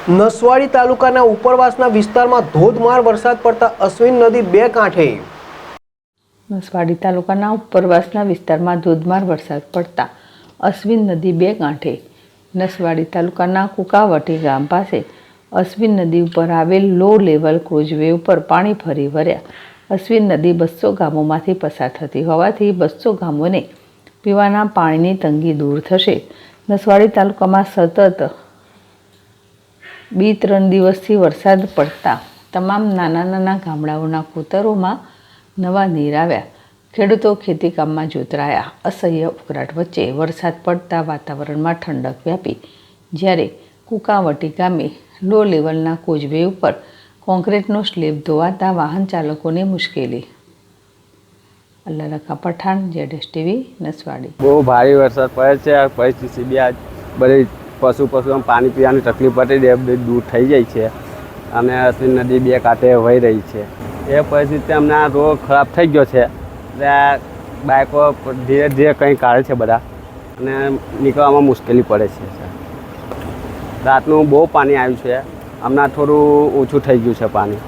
નસવાડી તાલુકાના ઉપરવાસના વિસ્તારમાં ધોધમાર વરસાદ પડતા અશ્વિન નદી બે કાંઠે. નસવાડી તાલુકાના ઉપરવાસના વિસ્તારમાં ધોધમાર વરસાદ પડતા અશ્વિન નદી બે કાંઠે. નસવાડી તાલુકાના કુકાવટી ગામ પાસે અશ્વિન નદી ઉપર આવેલ લો લેવલ ક્રોઝવે ઉપર પાણી ફરી વળ્યા. અશ્વિન નદી 200 ગામોમાંથી પસાર થતી હોવાથી 200 ગામોને પીવાના પાણીની તંગી દૂર થશે. નસવાડી તાલુકામાં સતત 2-3 દિવસથી વરસાદ પડતા તમામ નાના ગામડાઓના ખેતરોમાં નવા નીર આવ્યા. ખેડૂતો ખેતીકામમાં જોતરાયા. અસહ્ય ઉકળાટ વચ્ચે વરસાદ પડતા વાતાવરણમાં ઠંડક વ્યાપી. જ્યારે કુકાવટી ગામે લો લેવલના કોઝવે ઉપર કોન્ક્રીટનો સ્લેબ ધોવાતા વાહન ચાલકોને મુશ્કેલી. અલ્લાહ પઠાણ, ZSTV, નસવાડી. બહુ ભારે વરસાદ પડે છે. આ પરિસ્થિતિ બી આ બધી પશુઓને પાણી પીવાની તકલીફ પડે એ દૂર થઈ જાય છે અને અશ્વિન નદી બે કાંઠે વહી રહી છે. એ પરિસ્થિતિ અમને આ રોડ ખરાબ થઈ ગયો છે એટલે બાઇકો ધીરે ધીરે કંઈ કાઢે છે બધા અને નીકળવામાં મુશ્કેલી પડે છે. રાતનું બહુ પાણી આવ્યું છે. હમણાં થોડું ઓછું થઈ ગયું છે પાણી.